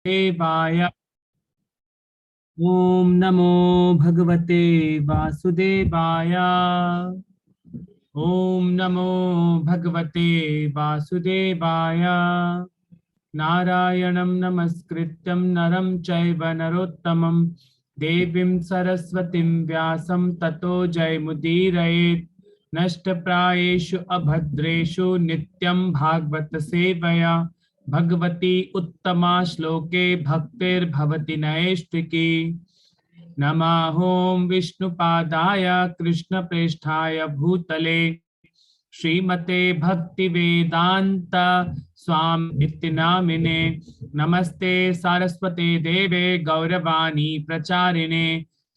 देवाय। ओम नमो भगवते वासुदेवाय। ओम नमो भगवते वासुदेवाय। नारायणं नमस्कृत्यं नरं चैव नरोत्तमं देवीं सरस्वतीं व्यासं ततो जयमुदीरयेत्। नष्टप्रायेषु अभद्रेषु नित्यं भागवत सेवया भगवती उत्तमा श्लोके भक्तिर्भवति नैष्ठिकी। नमः ओं विष्णुपादाय कृष्णप्रेष्ठाय भूतले श्रीमते भक्ति वेदांत स्वामी इति नामिने। नमस्ते सारस्वते देवे गौरवाणी प्रचारिणे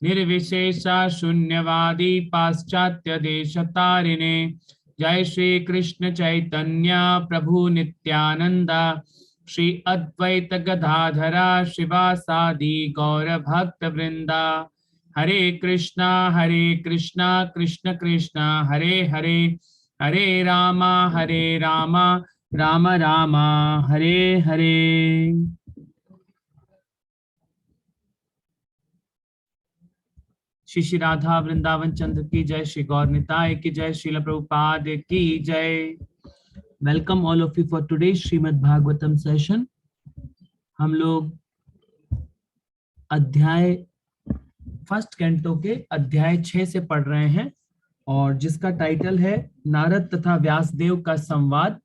निर्विशेषा शून्यवादी पाश्चात्य देशतारिणे। जय श्री कृष्ण चैतन्य प्रभु नित्यानंद श्री अद्वैत गदाधरा शिवासादि गौर भक्त वृंदा। हरे कृष्णा कृष्ण कृष्णा हरे हरे, हरे रामा राम राम हरे हरे। श्री श्री राधा वृंदावन चंद्र की जय, श्री गौर निताय की जय, श्रील प्रभुपाद की जय। Welcome all of you for today Shrimad Bhagavatam session. हम लोग अध्याय फर्स्ट कैंटो के अध्याय 6 से पढ़ रहे हैं और जिसका टाइटल है नारद तथा व्यासदेव का संवाद।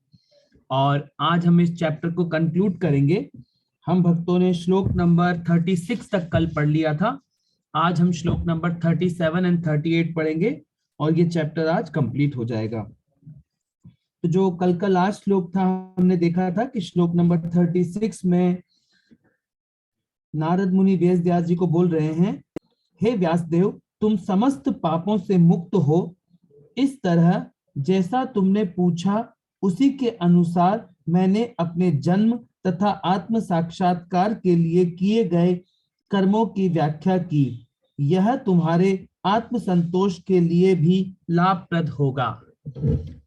और आज हम इस चैप्टर को कंक्लूड करेंगे। हम भक्तों ने श्लोक नंबर 36 तक कल पढ़ लिया था। आज हम श्लोक नंबर 37 एंड 38 पढ़ेंगे और ये चैप्टर आज कंप्लीट हो जाएगा। तो जो कल का लास्ट श्लोक था, हमने देखा था कि श्लोक नंबर 36 में नारद मुनि वेद व्यास जी को बोल रहे हैं, हे व्यासदेव, तुम समस्त पापों से मुक्त हो। इस तरह जैसा तुमने पूछा उसी के अनुसार मैंने अपने जन्म तथा आत्म साक्षात्कार के लिए किए गए कर्मों की व्याख्या की। यह तुम्हारे आत्म संतोष के लिए भी लाभप्रद होगा।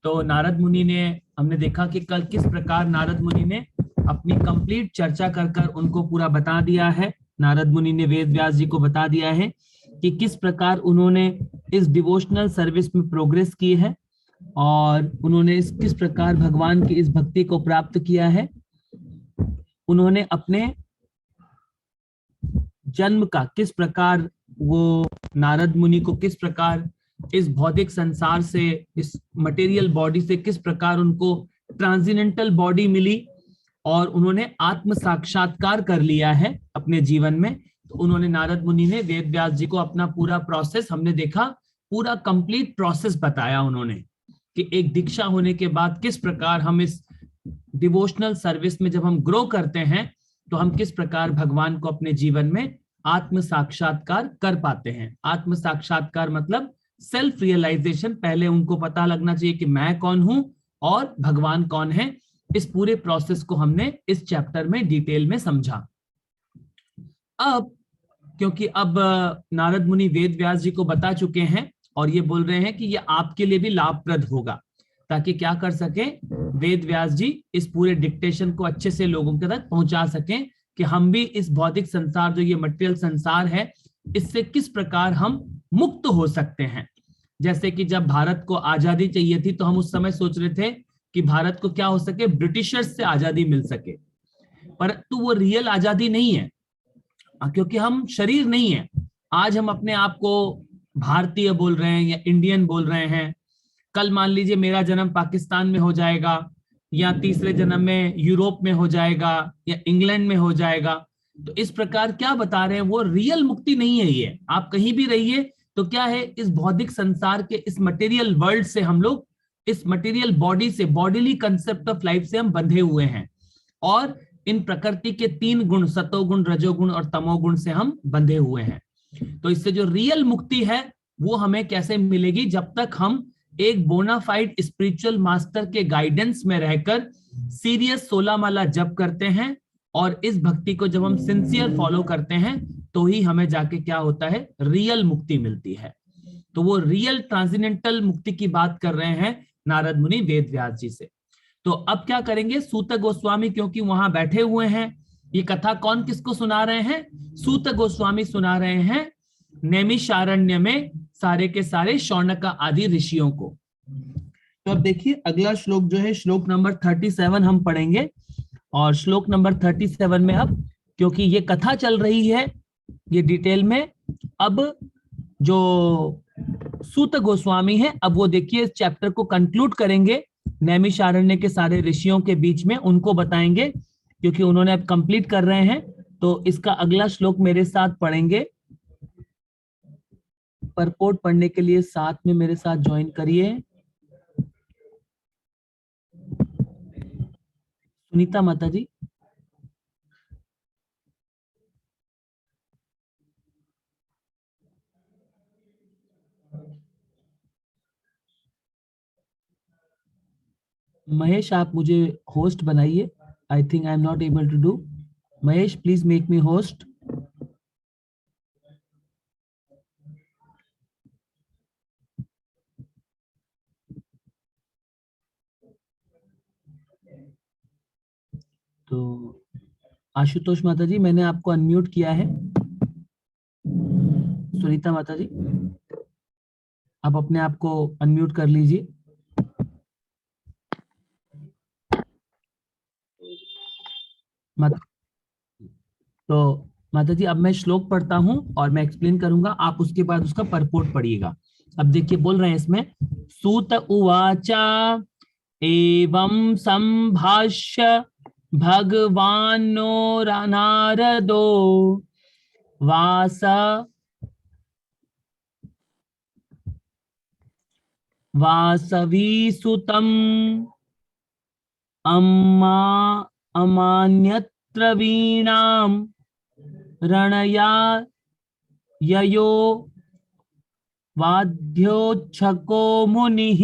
तो नारद मुनि ने, हमने देखा कि कल किस प्रकार नारद मुनि ने अपनी कंप्लीट चर्चा कर कर उनको पूरा बता दिया है। नारद मुनि ने वेद व्यास जी को बता दिया है कि किस प्रकार उन्होंने इस डिवोशनल सर्विस में प्रोग्रेस की है और उन्होंने किस प्रकार भगवान की इस भक्ति को प्राप्त किया है। उन्होंने अपने जन्म का किस प्रकार, वो नारद मुनि को किस प्रकार इस भौतिक संसार से, इस मटेरियल बॉडी से किस प्रकार उनको ट्रांसेंडेंटल बॉडी मिली और उन्होंने आत्म साक्षात्कार कर लिया है अपने जीवन में। तो उन्होंने, नारद मुनि ने वेद व्यास जी को अपना पूरा प्रोसेस, हमने देखा पूरा कंप्लीट प्रोसेस बताया उन्होंने कि एक दीक्षा होने के बाद किस प्रकार हम इस डिवोशनल सर्विस में जब हम ग्रो करते हैं तो हम किस प्रकार भगवान को अपने जीवन में आत्म साक्षात्कार कर पाते हैं। आत्म साक्षात्कार मतलब सेल्फ रियलाइजेशन। पहले उनको पता लगना चाहिए कि मैं कौन हूं और भगवान कौन है। इस पूरे प्रोसेस को हमने इस चैप्टर में डिटेल में समझा। अब क्योंकि अब नारद मुनि वेद व्यास जी को बता चुके हैं और ये बोल रहे हैं कि ये आपके लिए भी लाभप्रद होगा, ताकि क्या कर सके, वेद व्यास जी इस पूरे डिक्टेशन को अच्छे से लोगों के तक पहुंचा सकें कि हम भी इस भौतिक संसार, जो ये मटेरियल संसार है, इससे किस प्रकार हम मुक्त हो सकते हैं। जैसे कि जब भारत को आजादी चाहिए थी तो हम उस समय सोच रहे थे कि भारत को क्या हो सके, ब्रिटिशर्स से आजादी मिल सके, परंतु वो रियल आजादी नहीं है क्योंकि हम शरीर नहीं है। आज हम अपने आप को भारतीय बोल रहे हैं या इंडियन बोल रहे हैं। कल मान लीजिए मेरा जन्म पाकिस्तान में हो जाएगा या तीसरे जन्म में यूरोप में हो जाएगा या इंग्लैंड में हो जाएगा। तो इस प्रकार क्या बता रहे हैं, वो रियल मुक्ति नहीं है। ये आप कहीं भी रहिए तो क्या है, इस भौतिक संसार के, इस मटेरियल वर्ल्ड से हम लोग, इस मटेरियल बॉडी से, बॉडीली कंसेप्ट ऑफ लाइफ से हम बंधे हुए हैं और इन प्रकृति के 3 गुण, सतोगुण, रजोगुण और तमोगुण से हम बंधे हुए हैं। तो इससे जो रियल मुक्ति है वो हमें कैसे मिलेगी, जब तक हम एक बोनाफाइड स्पिरिचुअल मास्टर के गाइडेंस में रहकर सीरियस 16 माला जप करते हैं और इस भक्ति को जब हम सिंसियर फॉलो करते हैं तो ही हमें जाके क्या होता है, रियल मुक्ति मिलती है। तो वो रियल ट्रांसेंडेंटल मुक्ति की बात कर रहे हैं नारद मुनि वेद व्यास जी से। तो अब क्या करेंगे, सूत गोस्वामी क्योंकि वहां बैठे हुए हैं ये कथा कौन किसको सुना रहे हैं? सूत गोस्वामी सुना रहे हैं नैमिषारण्य में सारे के सारे शौनक आदि ऋषियों को। तो अब देखिए अगला श्लोक जो है श्लोक नंबर 37 हम पढ़ेंगे। और श्लोक नंबर 37 में अब क्योंकि ये कथा चल रही है ये डिटेल में, अब जो सूत गोस्वामी है अब वो देखिए इस चैप्टर को कंक्लूड करेंगे नैमिषारण्य के सारे ऋषियों के बीच में, उनको बताएंगे क्योंकि उन्होंने अब कंप्लीट कर रहे हैं। तो इसका अगला श्लोक मेरे साथ पढ़ेंगे। परपोर्ट पढ़ने के लिए साथ में मेरे साथ ज्वाइन करिए। सुनीता माता जी। महेश आप मुझे होस्ट बनाइए। I think I am not able to do. Mahesh please make me host. तो आशुतोष माता जी मैंने आपको अनम्यूट किया है। सुनीता माता जी आप अपने आप को अनम्यूट कर लीजिए। माता तो माता जी अब मैं श्लोक पढ़ता हूं और मैं एक्सप्लेन करूंगा, आप उसके बाद उसका परपोर्ट पढ़िएगा। अब देखिए बोल रहे हैं इसमें, सूत उवाचा एवं संभाष्य भगवानो नारदो वासवी सुतम अमान्यत्र वीणाम रणया ययो वाद्योच्छको मुनिः।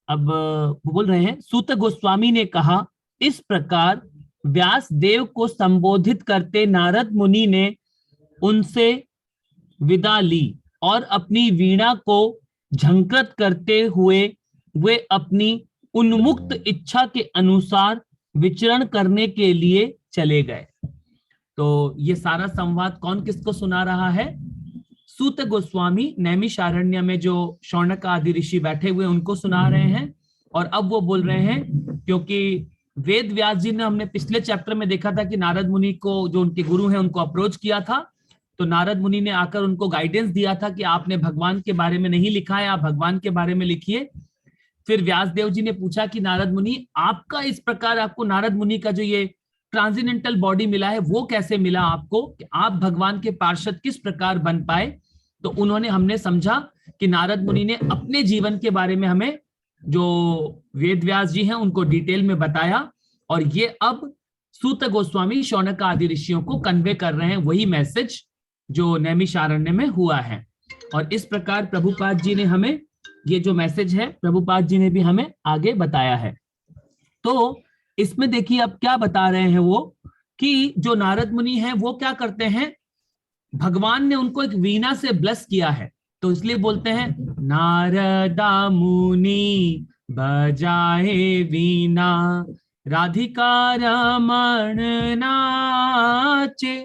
अब वो बोल रहे हैं, सूत गोस्वामी ने कहा, इस प्रकार व्यास देव को संबोधित करते नारद मुनि ने उनसे विदा ली और अपनी वीणा को झंकृत करते हुए वे अपनी उन्मुक्त इच्छा के अनुसार विचरण करने के लिए चले गए। तो ये सारा संवाद कौन किसको सुना रहा है? सूत गोस्वामी नैमिषारण्य में जो शौनक आदि ऋषि बैठे हुए उनको सुना रहे हैं। और अब वो बोल रहे हैं क्योंकि वेद व्यास जी ने, हमने पिछले चैप्टर में देखा था कि नारद मुनि को जो उनके गुरु हैं उनको अप्रोच किया था, तो नारद मुनि ने आकर उनको गाइडेंस दिया था कि आपने भगवान के बारे में नहीं लिखा है, आप भगवान के बारे में लिखिए। फिर व्यास देव जी ने पूछा कि नारद मुनि आपका इस प्रकार, आपको नारद मुनि का जो ये ट्रांसेंडेंटल बॉडी मिला है वो कैसे मिला आपको, कि आप भगवान के पार्षद किस प्रकार बन पाए? तो हमने समझा कि नारद मुनि ने अपने जीवन के बारे में हमें, जो वेद व्यास जी हैं उनको डिटेल में बताया, और ये अब सूत गोस्वामी शौनक आदि ऋषियों को कन्वे कर रहे हैं वही मैसेज जो नैमिषारण्य में हुआ है। और इस प्रकार प्रभुपाद जी ने हमें ये जो मैसेज है, प्रभुपाद जी ने भी हमें आगे बताया है। तो इसमें देखिए अब क्या बता रहे हैं वो, कि जो नारद मुनि हैं वो क्या करते हैं, भगवान ने उनको एक वीणा से ब्लेस किया है, तो इसलिए बोलते हैं नारदा मुनि बजाए वीणा राधिका रमण नाचे।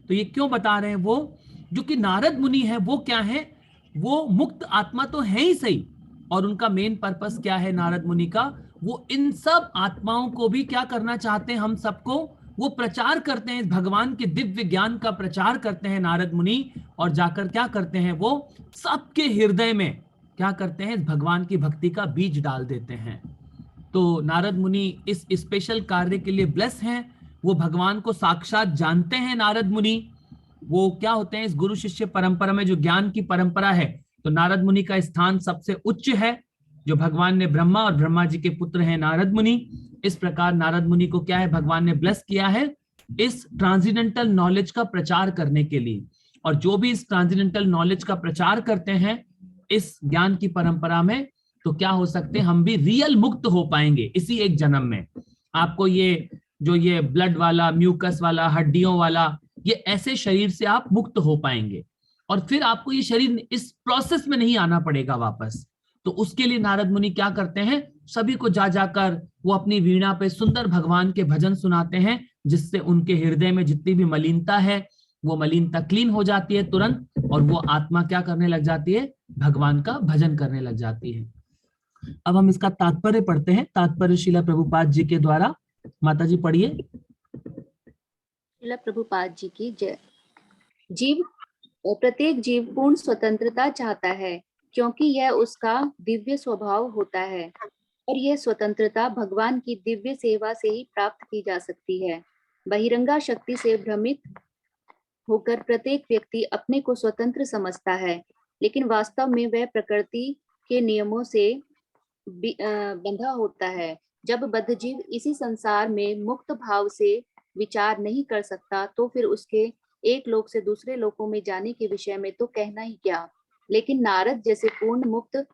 तो ये क्यों बता रहे हैं वो, जो कि नारद मुनि है वो क्या है, वो मुक्त आत्मा तो है ही सही, और उनका मेन पर्पस क्या है नारद मुनि का, वो इन सब आत्माओं को भी क्या करना चाहते हैं, हम सबको वो प्रचार करते हैं, भगवान के दिव्य ज्ञान का प्रचार करते हैं नारद मुनि, और जाकर क्या करते हैं, वो सबके हृदय में क्या करते हैं, भगवान की भक्ति का बीज डाल देते हैं। तो नारद मुनि इस स्पेशल कार्य के लिए ब्लेस हैं, वो भगवान को साक्षात जानते हैं नारद मुनि। वो क्या होते हैं, इस गुरु शिष्य परंपरा में जो ज्ञान की परंपरा है, तो नारद मुनि का स्थान सबसे उच्च है, जो भगवान ने ब्रह्मा और ब्रह्मा जी के पुत्र हैं नारद मुनि। इस प्रकार नारद मुनि को क्या है, भगवान ने ब्लेस किया है इस ट्रांसेंडेंटल नॉलेज का प्रचार करने के लिए। और जो भी इस ट्रांसेंडेंटल नॉलेज का प्रचार करते हैं इस ज्ञान की परंपरा में, तो क्या हो सकते हैं, हम भी रियल मुक्त हो पाएंगे इसी एक जन्म में। आपको ये जो ये ब्लड वाला, म्यूकस वाला, हड्डियों वाला, ये ऐसे शरीर से आप मुक्त हो पाएंगे, और फिर आपको ये शरीर इस प्रोसेस में नहीं आना पड़ेगा वापस। तो उसके लिए नारद मुनि क्या करते हैं, सभी को जा जाकर वो अपनी वीणा पे सुंदर भगवान के भजन सुनाते हैं, जिससे उनके हृदय में जितनी भी मलिनता है वो मलिनता क्लीन हो जाती है तुरंत, और वो आत्मा क्या करने लग जाती है, भगवान का भजन करने लग जाती है। अब हम इसका तात्पर्य पढ़ते हैं, तात्पर्य शिला प्रभुपाद जी के द्वारा। माता जी पढ़िए। शिला प्रभुपाद जी की जय। प्रत्येक जीव पूर्ण स्वतंत्रता चाहता है, क्योंकि यह उसका दिव्य स्वभाव होता है, और यह स्वतंत्रता भगवान की दिव्य सेवा से ही प्राप्त की जा सकती है। बहिरंगा शक्ति से भ्रमित होकर प्रत्येक व्यक्ति अपने को स्वतंत्र समझता है, लेकिन वास्तव में वह प्रकृति के नियमों से बंधा होता है। जब बद्धजीव इसी संसार में मुक्त भाव से विचार नहीं कर सकता, तो फिर उसके एक लोक से दूसरे लोकों में जाने के विषय में तो कहना ही क्या। लेकिन नारद जैसे पूर्ण मुक्त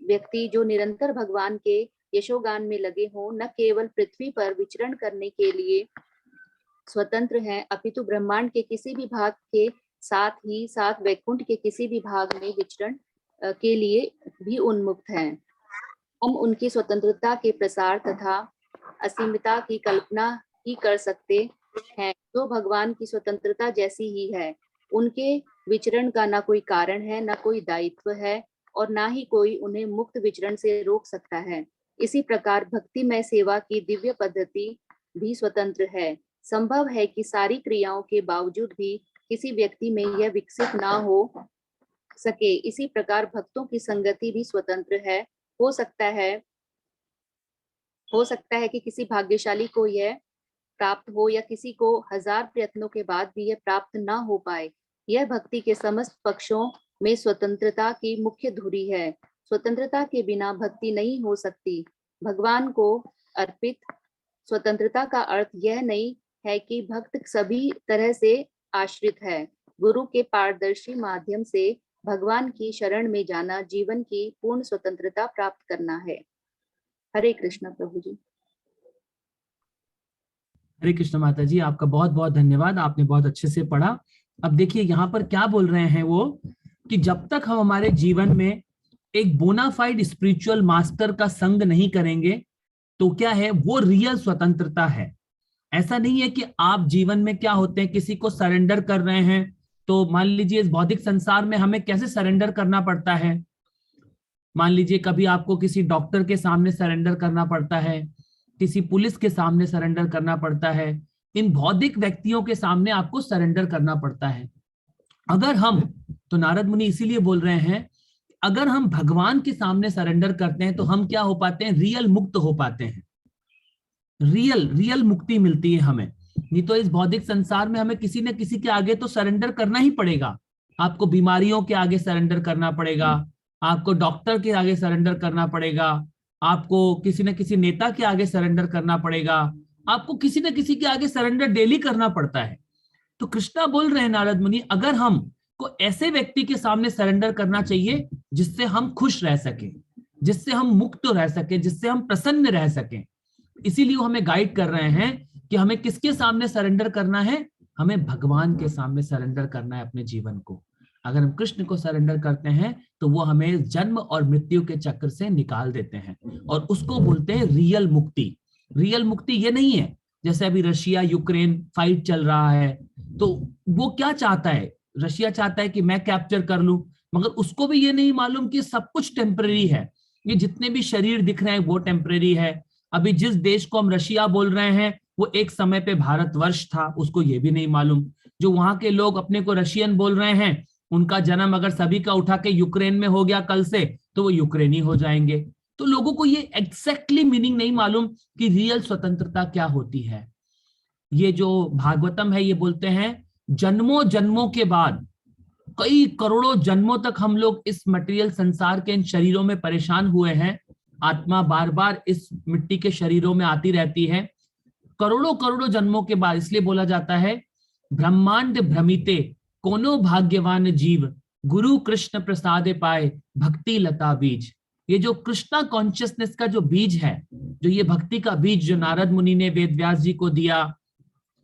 व्यक्ति जो निरंतर भगवान के यशोगान में लगे हों, न केवल पृथ्वी पर विचरण करने के लिए स्वतंत्र हैं, अपितु ब्रह्मांड के किसी भी भाग के साथ ही साथ वैकुंठ के किसी भी भाग में विचरण के लिए भी उन्मुक्त हैं। हम उनकी स्वतंत्रता के प्रसार तथा असीमता की कल्पना ही कर सकते हैं, जो भगवान की स्वतंत्रता जैसी ही है। उनके विचरण का ना कोई कारण है, ना कोई दायित्व है, और ना ही कोई उन्हें मुक्त विचरण से रोक सकता है। इसी प्रकार भक्तिमय सेवा की दिव्य पद्धति भी स्वतंत्र है। संभव है कि सारी क्रियाओं के बावजूद भी किसी व्यक्ति में यह विकसित ना हो सके। इसी प्रकार भक्तों की संगति भी स्वतंत्र है। हो सकता है कि किसी भाग्यशाली को यह प्राप्त हो, या किसी को 1000 प्रयत्नों के बाद भी यह प्राप्त ना हो पाए। यह भक्ति के समस्त पक्षों में स्वतंत्रता की मुख्य धुरी है। स्वतंत्रता के बिना भक्ति नहीं हो सकती। भगवान को अर्पित स्वतंत्रता का अर्थ यह नहीं है कि भक्त सभी तरह से आश्रित है। गुरु के पारदर्शी माध्यम से भगवान की शरण में जाना जीवन की पूर्ण स्वतंत्रता प्राप्त करना है। हरे कृष्ण प्रभु जी। हरे कृष्ण माता जी, आपका बहुत बहुत धन्यवाद, आपने बहुत अच्छे से पढ़ा। अब देखिए यहाँ पर क्या बोल रहे हैं वो, कि जब तक हम हमारे जीवन में एक बोनाफाइड स्पिरिचुअल मास्टर का संग नहीं करेंगे, तो क्या है वो रियल स्वतंत्रता है। ऐसा नहीं है कि आप जीवन में क्या होते हैं, किसी को सरेंडर कर रहे हैं, तो मान लीजिए इस भौतिक संसार में हमें कैसे सरेंडर करना पड़ता है। मान लीजिए कभी आपको किसी डॉक्टर के सामने सरेंडर करना पड़ता है, किसी पुलिस के सामने सरेंडर करना पड़ता है, इन भौतिक व्यक्तियों के सामने आपको सरेंडर करना पड़ता है। अगर हम, तो नारद मुनि इसीलिए बोल रहे हैं, अगर हम भगवान के सामने सरेंडर करते हैं तो हम क्या हो पाते हैं, रियल मुक्त हो पाते हैं। रियल मुक्ति मिलती है हमें। नहीं तो इस भौतिक संसार में हमें किसी न किसी के आगे तो सरेंडर करना ही पड़ेगा। आपको बीमारियों के आगे सरेंडर करना पड़ेगा, आपको डॉक्टर के आगे सरेंडर करना पड़ेगा, आपको किसी न किसी नेता के आगे सरेंडर करना पड़ेगा, आपको किसी न किसी के आगे सरेंडर डेली करना पड़ता है। तो कृष्णा बोल रहे हैं नारद मुनि, अगर हम को ऐसे व्यक्ति के सामने सरेंडर करना चाहिए जिससे हम खुश रह सकें, जिससे हम मुक्त रह सकें, जिससे हम प्रसन्न रह सकें। इसीलिए वो हमें गाइड कर रहे हैं कि हमें किसके सामने सरेंडर करना है, हमें भगवान के सामने सरेंडर करना है अपने जीवन को। अगर हम कृष्ण को सरेंडर करते हैं तो वो हमें जन्म और मृत्यु के चक्र से निकाल देते हैं, और उसको बोलते हैं रियल मुक्ति। रियल मुक्ति ये नहीं है जैसे अभी रशिया यूक्रेन फाइट चल रहा है, तो वो क्या चाहता है, रशिया चाहता है कि मैं कैप्चर कर लूं, मगर उसको भी ये नहीं मालूम कि सब कुछ टेम्परेरी है। ये जितने भी शरीर दिख रहे हैं वो टेम्परेरी है। अभी जिस देश को हम रशिया बोल रहे हैं वो एक समय पे भारतवर्ष था, उसको ये भी नहीं मालूम। जो वहां के लोग अपने को रशियन बोल रहे हैं, उनका जन्म अगर सभी का उठा के यूक्रेन में हो गया कल से, तो वो यूक्रेनी हो जाएंगे। तो लोगों को ये एग्जैक्टली मीनिंग नहीं मालूम कि रियल स्वतंत्रता क्या होती है। ये जो भागवतम है ये बोलते हैं जन्मों जन्मों के बाद, कई करोड़ों जन्मों तक हम लोग इस मटेरियल संसार के इन शरीरों में परेशान हुए हैं। आत्मा बार बार इस मिट्टी के शरीरों में आती रहती है करोड़ों करोड़ों जन्मों के बाद। इसलिए बोला जाता है ब्रह्मांड भ्रमिते कोनो भाग्यवान जीव, गुरु कृष्ण प्रसादे पाए भक्ति लता बीज। ये जो कृष्णा कॉन्शियसनेस का जो बीज है, जो ये भक्ति का बीज जो नारद मुनि ने वेद व्यास जी को दिया,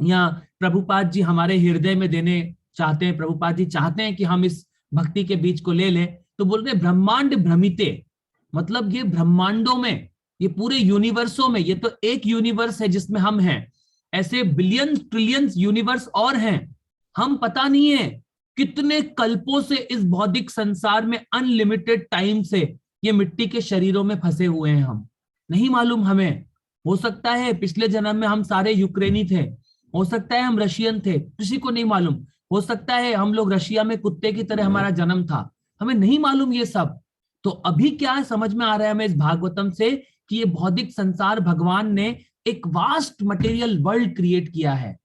या प्रभुपाद जी हमारे हृदय में देने चाहते हैं, प्रभुपाद जी चाहते हैं कि हम इस भक्ति के बीज को ले लें, तो बोल रहे ब्रह्मांड भ्रमिते, मतलब ये ब्रह्मांडों में, ये पूरे यूनिवर्सों में, ये तो एक यूनिवर्स है जिसमें हम हैं, ऐसे बिलियंस ट्रिलियंस यूनिवर्स और हैं। हम पता नहीं है कितने कल्पों से इस भौतिक संसार में अनलिमिटेड टाइम से ये मिट्टी के शरीरों में फंसे हुए हैं। हम नहीं मालूम हमें। हो सकता है पिछले जन्म में हम सारे यूक्रेनी थे, हो सकता है हम रशियन थे, किसी को नहीं मालूम। हो सकता है हम लोग रशिया में कुत्ते की तरह हमारा जन्म था, हमें नहीं मालूम ये सब। तो अभी क्या समझ में आ रहा है हमें इस भागवतम से कि ये भौतिक संसार भगवान ने एक वास्ट मटेरियल वर्ल्ड क्रिएट किया है,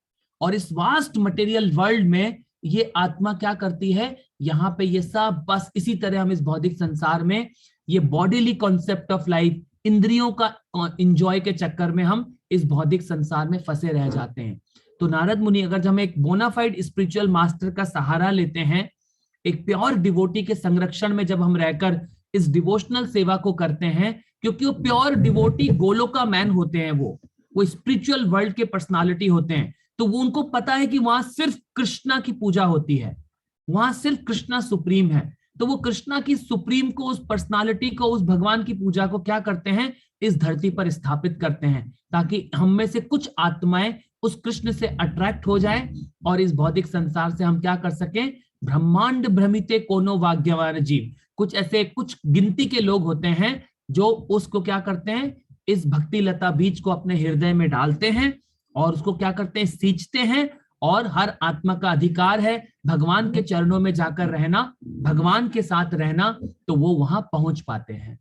और इस वास्ट मटेरियल वर्ल्ड में ये आत्मा क्या करती है, यहाँ पे ये सब बस इसी तरह हम इस भौतिक संसार में ये बॉडीली कॉन्सेप्ट ऑफ लाइफ, इंद्रियों का एंजॉय के चक्कर में हम इस भौतिक संसार में फंसे रह जाते हैं। तो नारद मुनि अगर जब हम एक बोनाफाइड स्पिरिचुअल मास्टर का सहारा लेते हैं, एक प्योर डिवोटी के संरक्षण में जब हम रहकर इस डिवोशनल सेवा को करते हैं, क्योंकि वो प्योर डिवोटी गोलोका मैन होते हैं, वो स्पिरिचुअल वर्ल्ड के पर्सनालिटी होते हैं, तो वो उनको पता है कि वहां सिर्फ कृष्णा की पूजा होती है, वहां सिर्फ कृष्णा सुप्रीम है। तो वो कृष्णा की सुप्रीम को, उस पर्सनालिटी को, उस भगवान की पूजा को क्या करते हैं, इस धरती पर स्थापित करते हैं, ताकि हम में से कुछ आत्माएं उस कृष्ण से अट्रैक्ट हो जाए और इस भौतिक संसार से हम क्या कर सकें, ब्रह्मांड भ्रमिते कोनो भाग्यवान जीव। कुछ ऐसे कुछ गिनती के लोग होते हैं जो उसको क्या करते हैं, इस भक्ति लता बीज को अपने हृदय में डालते हैं और उसको क्या करते हैं, सींचते हैं। और हर आत्मा का अधिकार है भगवान के चरणों में जाकर रहना, भगवान के साथ रहना, तो वो वहां पहुंच पाते हैं।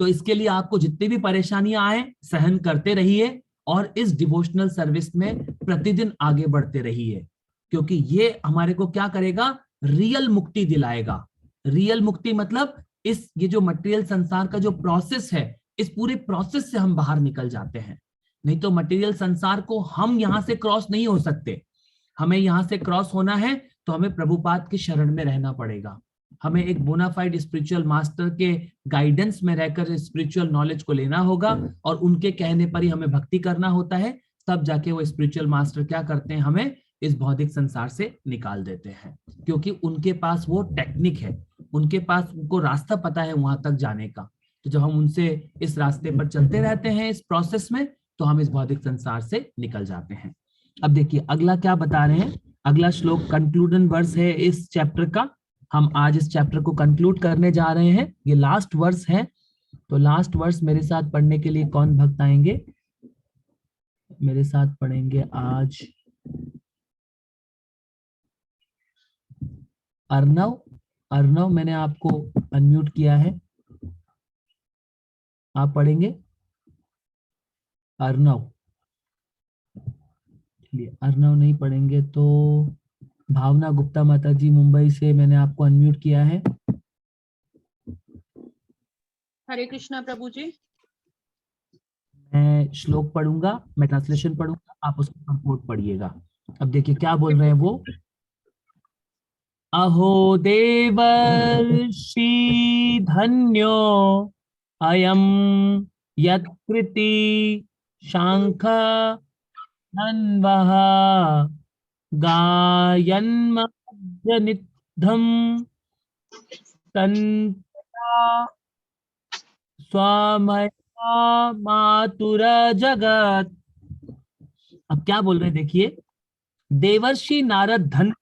तो इसके लिए आपको जितनी भी परेशानियां आए सहन करते रहिए और इस डिवोशनल सर्विस में प्रतिदिन आगे बढ़ते रहिए, क्योंकि ये हमारे को क्या करेगा, रियल मुक्ति दिलाएगा। रियल मुक्ति मतलब ये जो मटेरियल संसार का जो प्रोसेस है, इस पूरे प्रोसेस से हम बाहर निकल जाते हैं। नहीं तो मटेरियल संसार को हम यहां से क्रॉस नहीं हो सकते। हमें यहां से क्रॉस होना है तो हमें प्रभुपाद की शरण में रहना पड़ेगा। हमें एक बोनाफाइड स्पिरिचुअल मास्टर के गाइडेंस में रहकर स्पिरिचुअल नॉलेज को लेना होगा और उनके कहने पर ही हमें भक्ति करना होता है। तब जाके वो स्पिरिचुअल मास्टर क्या करते हैं, हमें इस भौतिक संसार से निकाल देते हैं, क्योंकि उनके पास वो टेक्निक है, उनके पास उनको रास्ता पता है वहां तक जाने का। तो जब हम उनसे इस रास्ते पर चलते रहते हैं इस प्रोसेस में, तो हम इस भौतिक संसार से निकल जाते हैं। अब देखिए अगला क्या बता रहे हैं, अगला श्लोक कंक्लूजन वर्स है इस चैप्टर का। हम आज इस चैप्टर को कंक्लूड करने जा रहे हैं, ये लास्ट वर्स है। तो लास्ट वर्स मेरे साथ पढ़ने के लिए कौन भक्त आएंगे, मेरे साथ पढ़ेंगे आज अर्णव। अर्णव, मैंने आपको अनम्यूट किया है, आप पढ़ेंगे अर्णव। चलिए अर्णव नहीं पढ़ेंगे तो भावना गुप्ता माता जी मुंबई से, मैंने आपको अनम्यूट किया है। हरे कृष्णा प्रभु जी। मैं श्लोक पढ़ूंगा, मैं ट्रांसलेशन पढ़ूंगा, आप उसको कंपोर्ट पढ़िएगा। अब देखिए क्या बोल रहे हैं वो। अहो देवर्षि धन्यो अयम यत्कृति शांख धन्वः गायन्मध्यनिद्धं तन्त्रा स्वामया मातुर जगत। अब क्या बोल रहे हैं देखिए, देवर्षि नारद धन्य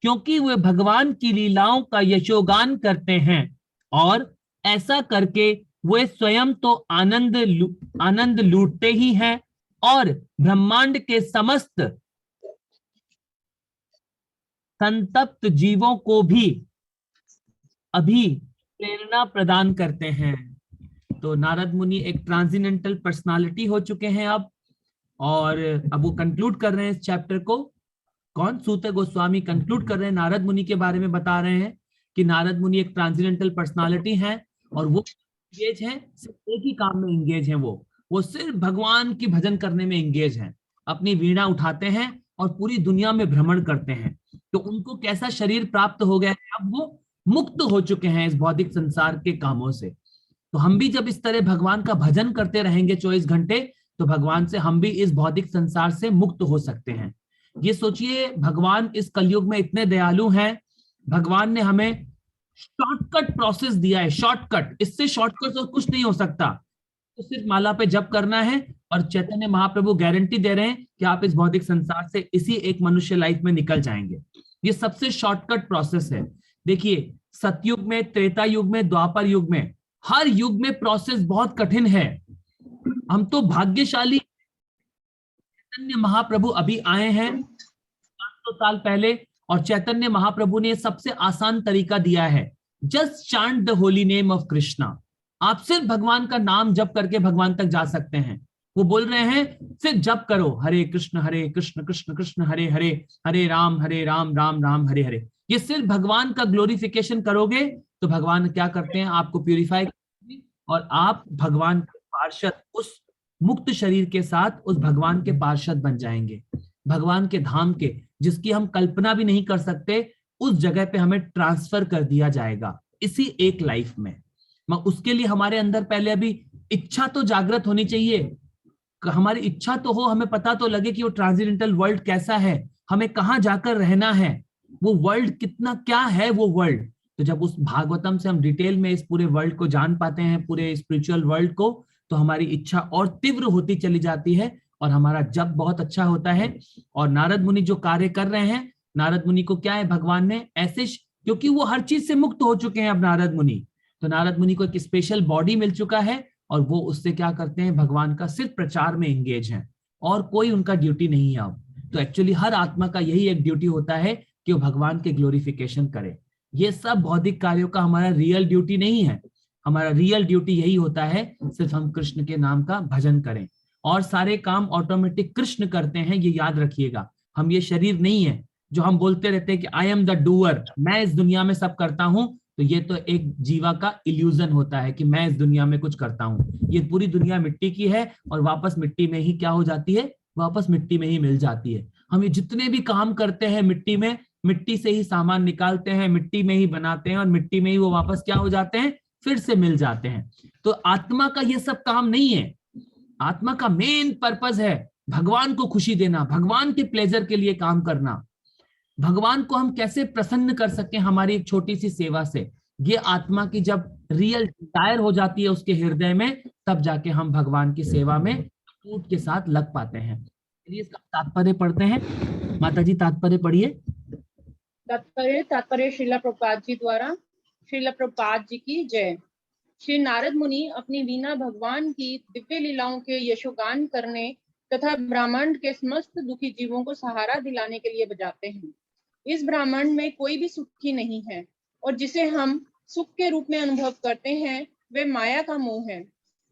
क्योंकि वे भगवान की लीलाओं का यशोगान करते हैं, और ऐसा करके वे स्वयं तो आनंद लूटते ही हैं और ब्रह्मांड के समस्त संतप्त जीवों को भी अभी प्रेरणा प्रदान करते हैं। तो नारद मुनि एक ट्रांसेंडेंटल पर्सनालिटी हो चुके हैं अब, और अब वो कंक्लूड कर रहे हैं इस चैप्टर को। कौन, सूत गोस्वामी कंक्लूड कर रहे हैं, नारद मुनि के बारे में बता रहे हैं कि नारद मुनि एक ट्रांसेंडेंटल पर्सनालिटी हैं और वो एंगेज हैं, सिर्फ एक ही काम में एंगेज हैं। वो सिर्फ भगवान की भजन करने में एंगेज हैं, अपनी वीणा उठाते हैं और पूरी दुनिया में भ्रमण करते हैं। तो उनको कैसा शरीर प्राप्त हो गया है, अब वो मुक्त हो चुके हैं इस भौतिक संसार के कामों से। तो हम भी जब इस तरह भगवान का भजन करते रहेंगे 24 घंटे, तो भगवान से हम भी इस भौतिक संसार से मुक्त हो सकते हैं। ये सोचिए, भगवान इस कलयुग में इतने दयालु हैं, भगवान ने हमें शॉर्टकट प्रोसेस दिया है, शॉर्टकट, इससे शॉर्टकट तो कुछ नहीं हो सकता। तो सिर्फ माला पे जप करना है, और चैतन्य महाप्रभु गारंटी दे रहे हैं कि आप इस भौतिक संसार से इसी एक मनुष्य लाइफ में निकल जाएंगे। ये सबसे शॉर्टकट प्रोसेस है। देखिए, सतयुग में, त्रेता युग में, द्वापर युग में, हर युग में प्रोसेस बहुत कठिन है। हम तो भाग्यशाली, चैतन्य महाप्रभु अभी आए हैं 500 साल पहले, और चैतन्य महाप्रभु ने सबसे आसान तरीका दिया है, just chant the holy name of Krishna. आप सिर्फ भगवान का नाम जप करके भगवान तक जा सकते हैं। वो बोल रहे हैं सिर्फ जप करो, हरे कृष्ण कृष्ण कृष्ण हरे हरे, हरे राम राम राम हरे हरे। ये सिर्फ भगवान का ग्लोरिफिकेशन करोगे तो भगवान क्या करते हैं, आपको प्यूरिफाई करते हैं, और आप भगवान के पार्षद, उस मुक्त शरीर के साथ उस भगवान के पार्षद बन जाएंगे। भगवान के धाम के, जिसकी हम कल्पना भी नहीं कर सकते, उस जगह पे हमें ट्रांसफर कर दिया जाएगा इसी एक लाइफ में। उसके लिए हमारे अंदर पहले अभी इच्छा तो जागृत होनी चाहिए। हमारी इच्छा तो हो, हमें पता तो लगे कि वो ट्रांसेंडेंटल वर्ल्ड कैसा है, हमें कहाँ जाकर रहना है, वो वर्ल्ड कितना क्या है वो वर्ल्ड। तो जब उस भागवतम से हम डिटेल में इस पूरे वर्ल्ड को जान पाते हैं, पूरे स्पिरिचुअल वर्ल्ड को, तो हमारी इच्छा और तीव्र होती चली जाती है और हमारा जप बहुत अच्छा होता है। और नारद मुनि जो कार्य कर रहे हैं, नारद मुनि को क्या है, भगवान ने ऐसे, क्योंकि वो हर चीज से मुक्त हो चुके हैं अब नारद मुनि, तो नारद मुनि को एक स्पेशल बॉडी मिल चुका है, और वो उससे क्या करते हैं, भगवान का सिर्फ प्रचार में एंगेज हैं, और कोई उनका ड्यूटी नहीं है अब। तो एक्चुअली हर आत्मा का यही एक ड्यूटी होता है कि वो भगवान के ग्लोरिफिकेशन करे। ये सब भौतिक कार्यों का हमारा रियल ड्यूटी नहीं है। हमारा रियल ड्यूटी यही होता है, सिर्फ हम कृष्ण के नाम का भजन करें, और सारे काम ऑटोमेटिक कृष्ण करते हैं। ये याद रखिएगा, हम ये शरीर नहीं है जो हम बोलते रहते हैं कि आई एम द डूअर, मैं इस दुनिया में सब करता हूं। तो ये तो एक जीवा का इल्यूजन होता है कि मैं इस दुनिया में कुछ करता हूं। ये पूरी दुनिया मिट्टी की है, और वापस मिट्टी में ही क्या हो जाती है, वापस मिट्टी में ही मिल जाती है। हम ये जितने भी काम करते हैं मिट्टी में, मिट्टी से ही सामान निकालते हैं, मिट्टी में ही बनाते हैं, और मिट्टी में ही वो वापस क्या हो जाते हैं, फिर से मिल जाते हैं। तो आत्मा का ये सब काम नहीं है। आत्मा का मेन पर्पस है भगवान को खुशी देना, भगवान के प्लेजर के लिए काम करना। भगवान को हम कैसे प्रसन्न कर सकें हमारी एक छोटी सी सेवा से, ये आत्मा की जब रियल डिजायर हो जाती है उसके हृदय में, तब जाके हम भगवान की सेवा में टूट के साथ लग पाते हैं। इसका तात्पर्य पढ़ते हैं। माता जी तात्पर्य पढ़िए। तात्पर्य श्रीला प्रभुपाद जी द्वारा। श्रीला प्रभुपाद जी की जय। श्री नारद मुनि अपनी वीणा भगवान की दिव्य लीलाओं के यशोगान करने तथा ब्रह्मांड के समस्त दुखी जीवों को सहारा दिलाने के लिए बजाते हैं। इस ब्रह्मांड में कोई भी सुखी नहीं है, और जिसे हम सुख के रूप में अनुभव करते हैं वे माया का मोह है।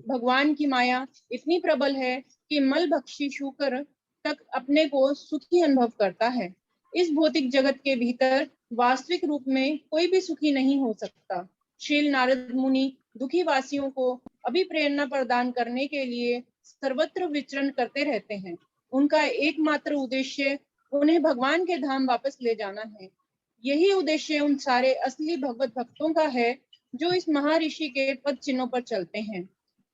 भगवान की माया इतनी प्रबल है कि मल भक्षी शूकर तक अपने को सुखी अनुभव करता है। इस भौतिक जगत के भीतर वास्तविक रूप में कोई भी सुखी नहीं हो सकता। श्रील नारद मुनि दुखी वासियों को अभिप्रेरणा प्रदान करने के लिए सर्वत्र विचरण करते रहते हैं। उनका एकमात्र उद्देश्य उन्हें भगवान के धाम वापस ले जाना है। यही उद्देश्य उन सारे असली भगवत भक्तों का है जो इस महर्षि के पद चिन्हों पर चलते हैं।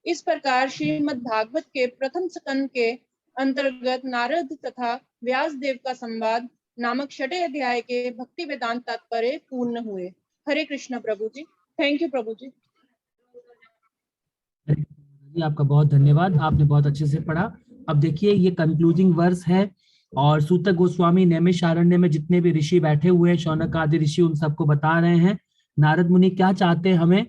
इस प्रकार श्रीमद् भागवत के प्रथम स्कंद के अंतर्गत नारद तथा व्यास देव का संवाद नामक 6वें अध्याय के भक्ति वेदांत तात्पर्य पूर्ण हुए। हरे कृष्ण प्रभु जी। थैंक यू प्रभु जी। आपका बहुत धन्यवाद, आपने बहुत अच्छे से पढ़ा। अब देखिए ये कंक्लूजिंग वर्स है, और सूत गोस्वामी नैमिषारण्य में जितने भी ऋषि बैठे हुए हैं, शौनक आदि ऋषि, उन सबको बता रहे हैं नारद मुनि क्या चाहते हैं हमें।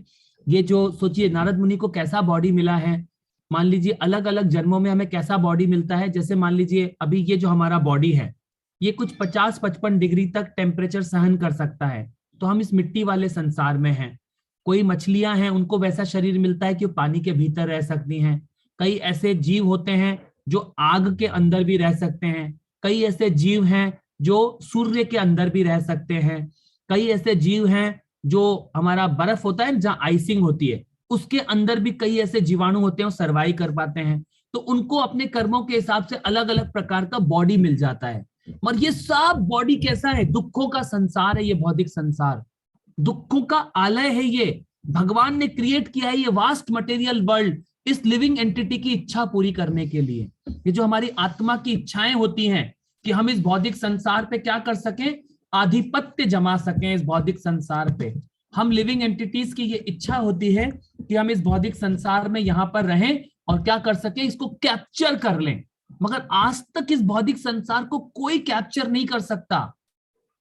ये जो सोचिए नारद मुनि को कैसा बॉडी मिला है, मान लीजिए अलग अलग जन्मों में हमें कैसा बॉडी मिलता है। जैसे मान लीजिए अभी ये जो हमारा बॉडी है, ये कुछ 50-55 डिग्री तक टेम्परेचर सहन कर सकता है, तो हम इस मिट्टी वाले संसार में हैं। कोई मछलियां हैं, उनको वैसा शरीर मिलता है कि वो पानी के भीतर रह सकती हैं। कई ऐसे जीव होते हैं जो आग के अंदर भी रह सकते हैं। कई ऐसे जीव हैं जो सूर्य के अंदर भी रह सकते हैं। कई ऐसे जीव हैं जो हमारा बर्फ होता है जहाँ आइसिंग होती है, उसके अंदर भी कई ऐसे जीवाणु होते हैं, सर्वाइव कर पाते हैं। तो उनको अपने कर्मों के हिसाब से अलग अलग प्रकार का बॉडी मिल जाता है। और ये सब बॉडी कैसा है, दुखों का संसार है ये भौतिक संसार, दुखों का आलय है ये। भगवान ने क्रिएट किया है ये वास्ट मटेरियल वर्ल्ड इस लिविंग एंटिटी की इच्छा पूरी करने के लिए। ये जो हमारी आत्मा की इच्छाएं होती हैं कि हम इस भौतिक संसार पे क्या कर सकें, आधिपत्य जमा सकें इस भौतिक संसार पे। हम लिविंग एंटिटीज की ये इच्छा होती है कि हम इस भौतिक संसार में यहाँ पर रहें और क्या कर सके, इसको कैप्चर कर लें। मगर आज तक इस भौतिक संसार को कोई कैप्चर नहीं कर सकता,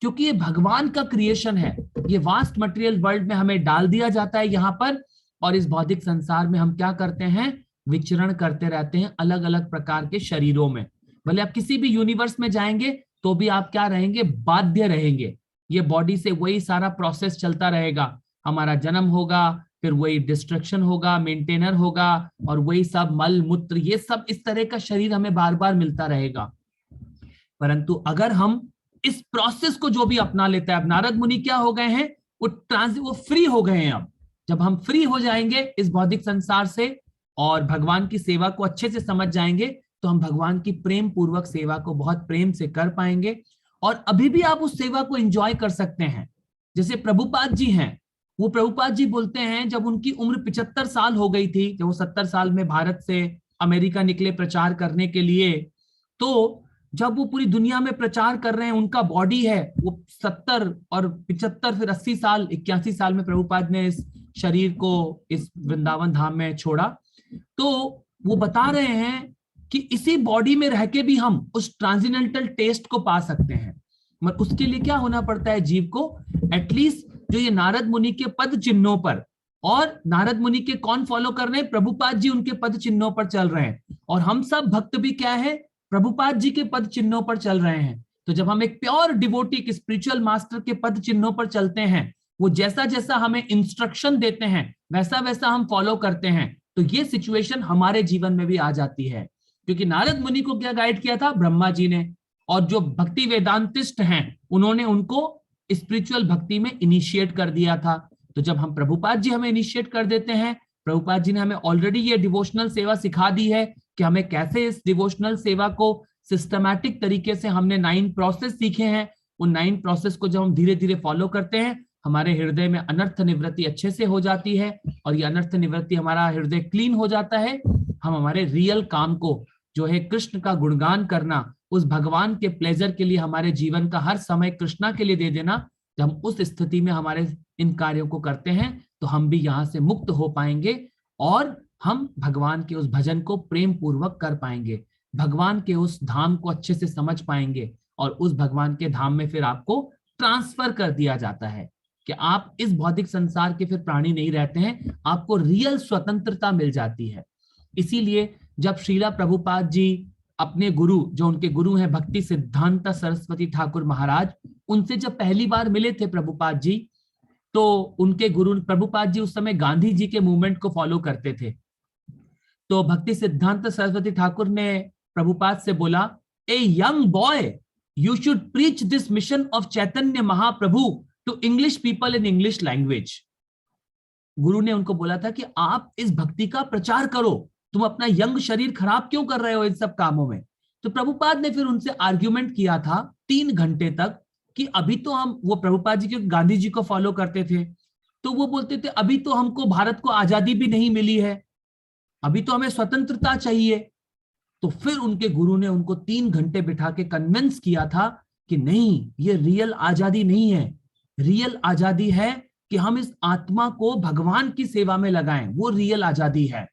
क्योंकि ये भगवान का क्रिएशन है। ये वास्ट मटेरियल वर्ल्ड में हमें डाल दिया जाता है यहाँ पर, और इस भौतिक संसार में हम क्या करते हैं, विचरण करते रहते हैं अलग अलग प्रकार के शरीरों में। भले आप किसी भी यूनिवर्स में जाएंगे तो भी आप क्या रहेंगे, बाध्य रहेंगे। ये बॉडी से वही सारा प्रोसेस चलता रहेगा, हमारा जन्म होगा, फिर वही डिस्ट्रक्शन होगा, मेंटेनर होगा, और वही सब मल मूत्र, ये सब इस तरह का शरीर हमें बार बार मिलता रहेगा। परंतु अगर हम इस प्रोसेस को जो भी अपना लेता है, अब नारद मुनि क्या हो गए हैं, वो फ्री हो गए हैं। अब जब हम फ्री हो जाएंगे इस भौतिक संसार से और भगवान की सेवा को अच्छे से समझ जाएंगे, तो हम भगवान की प्रेम पूर्वक सेवा को बहुत प्रेम से कर पाएंगे। और अभी भी आप उस सेवा को एंजॉय कर सकते हैं। जैसे प्रभुपाद जी हैं, वो प्रभुपाद जी बोलते हैं जब उनकी उम्र 75 साल हो गई थी, जब वो 70 साल में भारत से अमेरिका निकले प्रचार करने के लिए, तो जब वो पूरी दुनिया में प्रचार कर रहे हैं, उनका बॉडी है वो 70 और 75 फिर 80 साल 81 साल में प्रभुपाद ने इस शरीर को इस वृंदावन धाम में छोड़ा। तो वो बता रहे हैं कि इसी बॉडी में रह के भी हम उस ट्रांसेंडेंटल टेस्ट को पा सकते हैं। मगर उसके लिए क्या होना पड़ता है जीव को, एटलीस्ट जो ये नारद मुनि के पद चिन्हों पर, और नारद मुनि के कौन फॉलो कर रहे हैं, प्रभुपाद जी उनके पद चिन्हों पर चल रहे हैं, और हम सब भक्त भी क्या है, प्रभुपाद जी के पद चिन्हों पर चल रहे हैं। तो जब हम एक प्योर डिवोटी स्पिरिचुअल मास्टर के पद चिन्हों पर चलते हैं, वो जैसा जैसा हमें इंस्ट्रक्शन देते हैं वैसा वैसा हम फॉलो करते हैं, तो ये सिचुएशन हमारे जीवन में भी आ जाती है। क्योंकि नारद मुनि को क्या गाइड किया था, ब्रह्मा जी ने, और जो भक्ति वेदांतिस्ट हैं उन्होंने उनको स्पिरिचुअल भक्ति में इनिशिएट कर दिया था। तो जब हम प्रभुपाद जी हमें इनिशिएट कर देते हैं, प्रभुपाद जी ने हमें ऑलरेडी ये डिवोशनल सेवा सिखा दी है कि हमें कैसे इस डिवोशनल सेवा को सिस्टमैटिक तरीके से, हमने 9 प्रोसेस सीखे हैं, उन 9 प्रोसेस को जब हम धीरे धीरे फॉलो करते हैं, हमारे हृदय में अनर्थ निवृत्ति अच्छे से हो जाती है, और ये अनर्थ निवृत्ति हमारा हृदय क्लीन हो जाता है। हम हमारे रियल काम को जो है कृष्ण का गुणगान करना, उस भगवान के प्लेजर के लिए हमारे जीवन का हर समय कृष्णा के लिए दे देना, जब हम उस स्थिति में हमारे इन कार्यों को करते हैं तो हम भी यहाँ से मुक्त हो पाएंगे, और हम भगवान के उस भजन को प्रेम पूर्वक कर पाएंगे, भगवान के उस धाम को अच्छे से समझ पाएंगे, और उस भगवान के धाम में फिर आपको ट्रांसफर कर दिया जाता है कि आप इस भौतिक संसार के फिर प्राणी नहीं रहते हैं, आपको रियल स्वतंत्रता मिल जाती है। इसीलिए जब श्रीला प्रभुपाद जी अपने गुरु, जो उनके गुरु हैं भक्ति सिद्धांत सरस्वती ठाकुर महाराज, उनसे जब पहली बार मिले थे प्रभुपाद जी, तो उनके गुरु प्रभुपाद जी उस समय गांधी जी के मूवमेंट को फॉलो करते थे। तो भक्ति सिद्धांत सरस्वती ठाकुर ने प्रभुपाद से बोला, a young boy, you should preach this mission of Chaitanya Mahaprabhu to English people in English language. गुरु ने उनको बोला था कि आप इस भक्ति का प्रचार करो, तुम अपना यंग शरीर खराब क्यों कर रहे हो इन सब कामों में। तो प्रभुपाद ने फिर उनसे आर्ग्यूमेंट किया था 3 घंटे तक कि अभी तो हम, वो प्रभुपाद जी के गांधी जी को फॉलो करते थे, तो वो बोलते थे अभी तो हमको भारत को आजादी भी नहीं मिली है, अभी तो हमें स्वतंत्रता चाहिए। तो फिर उनके गुरु ने उनको 3 घंटे बिठा के कन्विंस किया था कि नहीं, ये रियल आजादी नहीं है, रियल आजादी है कि हम इस आत्मा को भगवान की सेवा में लगाएं, वो रियल आजादी है।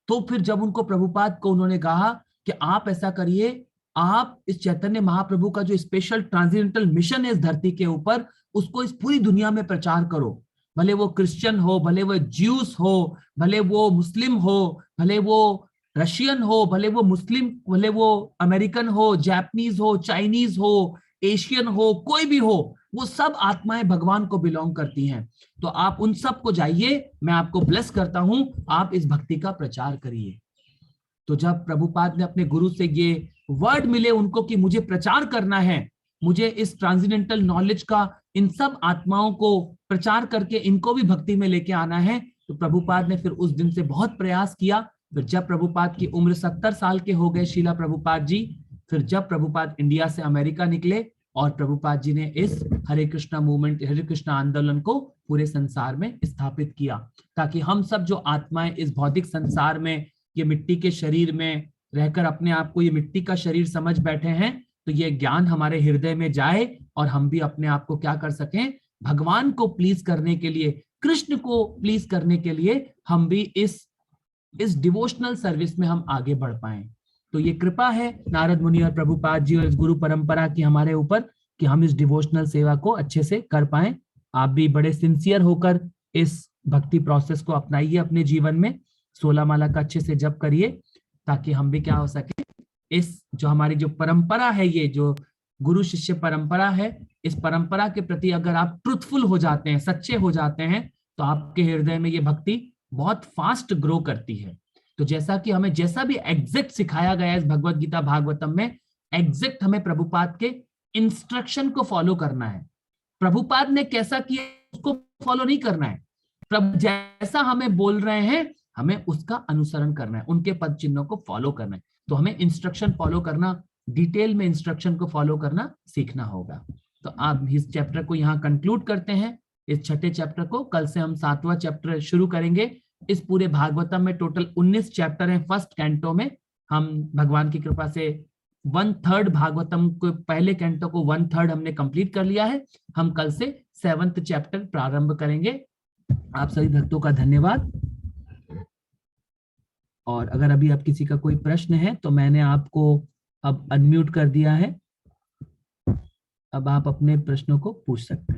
तो फिर जब उनको प्रभुपाद को उन्होंने कहा कि आप ऐसा करिए, आप इस चैतन्य महाप्रभु का जो स्पेशल ट्रांसेंडेंटल मिशन है इस धरती के ऊपर, उसको इस पूरी दुनिया में प्रचार करो, भले वो क्रिश्चियन हो, भले वो ज्यूस हो, भले वो मुस्लिम हो, भले वो रशियन हो, भले वो मुस्लिम, भले वो अमेरिकन हो, जापानीज हो, चाइनीज हो, एशियन हो, कोई भी हो, वो सब आत्माएं भगवान को बिलोंग करती हैं। तो आप उन सब को जाइए, मैं आपको ब्लेस करता हूं, आप इस भक्ति का प्रचार करिए। तो जब प्रभुपाद ने अपने गुरु से ये वर्ड मिले उनको कि मुझे प्रचार करना है, मुझे इस ट्रांसेंडेंटल नॉलेज का इन सब आत्माओं को प्रचार करके इनको भी भक्ति में लेके आना है, तो प्रभुपाद ने फिर उस दिन से बहुत प्रयास किया। फिर जब प्रभुपाद की उम्र 70 साल के हो गए शीला प्रभुपाद जी, फिर जब प्रभुपाद इंडिया से अमेरिका निकले और प्रभुपाद जी ने इस हरे कृष्णा मूवमेंट, हरे कृष्णा आंदोलन को पूरे संसार में स्थापित किया, ताकि हम सब जो आत्माएं इस भौतिक संसार में ये मिट्टी के शरीर में रहकर अपने आप को ये मिट्टी का शरीर समझ बैठे हैं, तो ये ज्ञान हमारे हृदय में जाए और हम भी अपने आप को क्या कर सकें, भगवान को प्लीज करने के लिए, कृष्ण को प्लीज करने के लिए हम भी इस डिवोशनल सर्विस में हम आगे बढ़ पाए। तो ये कृपा है नारद मुनि और प्रभुपाद जी और इस गुरु परंपरा की हमारे ऊपर कि हम इस डिवोशनल सेवा को अच्छे से कर पाए। आप भी बड़े सिंसियर होकर इस भक्ति प्रोसेस को अपनाइए अपने जीवन में, 16 माला का अच्छे से जप करिए, ताकि हम भी क्या हो सके, इस जो हमारी जो परंपरा है, ये जो गुरु शिष्य परंपरा है, इस परंपरा के प्रति अगर आप ट्रुथफुल हो जाते हैं, सच्चे हो जाते हैं, तो आपके हृदय में ये भक्ति बहुत फास्ट ग्रो करती है। तो जैसा कि हमें जैसा भी एग्जैक्ट सिखाया गया है इस भगवत गीता भागवतम में, एग्जैक्ट हमें प्रभुपाद के इंस्ट्रक्शन को फॉलो करना है। प्रभुपाद ने कैसा किया उसको फॉलो नहीं करना है, प्रभु जैसा हमें बोल रहे हैं हमें उसका अनुसरण करना है, उनके पद चिन्हों को फॉलो करना है। तो हमें इंस्ट्रक्शन फॉलो करना, डिटेल में इंस्ट्रक्शन को फॉलो करना सीखना होगा। तो आप इस चैप्टर को यहाँ कंक्लूड करते हैं, इस छठे चैप्टर को। कल से हम 7वां चैप्टर शुरू करेंगे। इस पूरे भागवतम में टोटल 19 चैप्टर हैं। फर्स्ट कैंटो में हम भगवान की कृपा से 1/3 भागवतम को, पहले कैंटो को 1/3 हमने कंप्लीट कर लिया है। हम कल से 7th चैप्टर प्रारंभ करेंगे। आप सभी भक्तों का धन्यवाद। और अगर अभी आप किसी का कोई प्रश्न है तो मैंने आपको अब अनम्यूट कर दिया है, अब आप अपने प्रश्नों को पूछ सकते हैं।